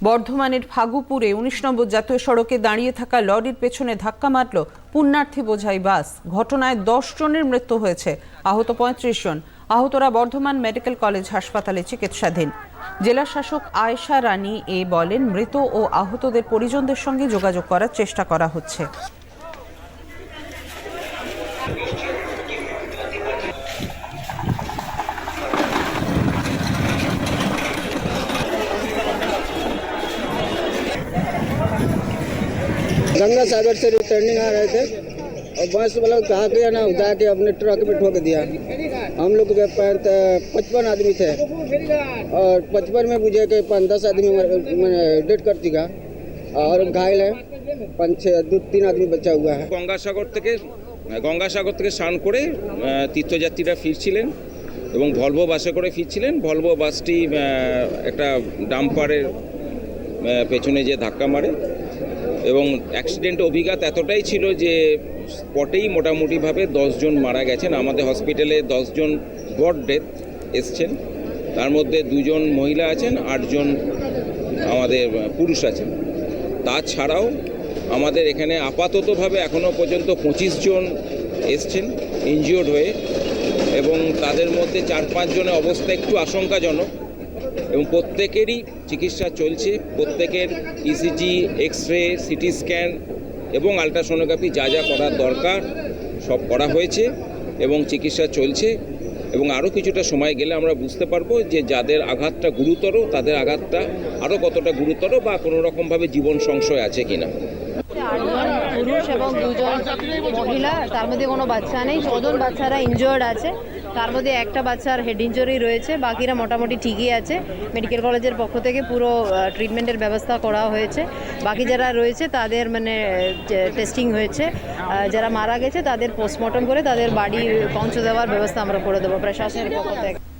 বর্ধমানের ফাগুপুরে ১৯ নম্বর জাতীয় সড়কে দাঁড়িয়ে থাকা লরির পেছনে ধাক্কা মারল পুণ্যার্থী বোঝাই বাস। ঘটনায় ১০ জনের মৃত্যু হয়েছে, আহত ৩৫ জন। আহতরা বর্ধমান মেডিকেল কলেজ হাসপাতালে চিকিৎসাধীন। জেলা শাসক আয়েশা রানী বলেন, মৃত ও আহতদের পরিজনদের সঙ্গে যোগাযোগ করার চেষ্টা করা হচ্ছে। गंगा सागर से रिटर्निंग आ रहे थे और बस वाला कहा गया ना जाके अपने ट्रक में ठोक दिया। हम लोग के 55 आदमी थे और 55 में बुझे कि 10 आदमी डेट कर चुका और घायल है 2-3 आदमी बचा हुआ है। গঙ্গাসাগর থেকে স্নান করে তীর্থযাত্রীরা ফিরছিলেন এবং ভলভো বাসে করে ফিরছিলেন। ভলভো বাসটি একটা ডাম্পারের পেছনে যে ধাক্কা মারে এবং অ্যাক্সিডেন্টের অভিজ্ঞতা এতটাই ছিল যে স্পটেই মোটামুটিভাবে 10 জন মারা গেছেন। আমাদের হসপিটালে 10 জন ব্রড ডেথ এসছেন, তার মধ্যে 2 জন মহিলা আছেন, 8 জন আমাদের পুরুষ আছেন। তাছাড়াও আমাদের এখানে আপাততভাবে এখনও পর্যন্ত 25 জন এসছেন ইনজিওর্ড হয়ে এবং তাদের মধ্যে 4-5 জনের অবস্থা একটু আশঙ্কাজনক এবং প্রত্যেকেরই চিকিৎসা চলছে। প্রত্যেকের ইসিজি, এক্স-রে, সিটি স্ক্যান এবং আলট্রাসোনোগ্রাফি যা যা করার দরকার সব করা হয়েছে এবং চিকিৎসা চলছে এবং আরও কিছুটা সময় গেলে আমরা বুঝতে পারবো যে যাদের আঘাতটা গুরুতর তাদের আঘাতটা আরও কতটা গুরুতর বা কোনো রকমভাবে জীবন সংশয় আছে কিনা। 8 জন পুরুষ এবং 2 জন মহিলা, তার মধ্যে কোনো বাচ্চা নেই। 14 জন বাচ্চারা ইনজিওর্ড আছে, তার মধ্যে একটা বাচ্চার হেড ইঞ্জুরি রয়েছে, বাকিরা মোটামুটি ঠিকই আছে। মেডিকেল কলেজের পক্ষ থেকে পুরো ট্রিটমেন্টের ব্যবস্থা করা হয়েছে। বাকি যারা রয়েছে তাদের টেস্টিং হয়েছে। যারা মারা গেছে তাদের পোস্টমর্টম করে তাদের বাড়ি পৌঁছে দেওয়ার ব্যবস্থা আমরা করে দেবো প্রশাসনের পক্ষ থেকে।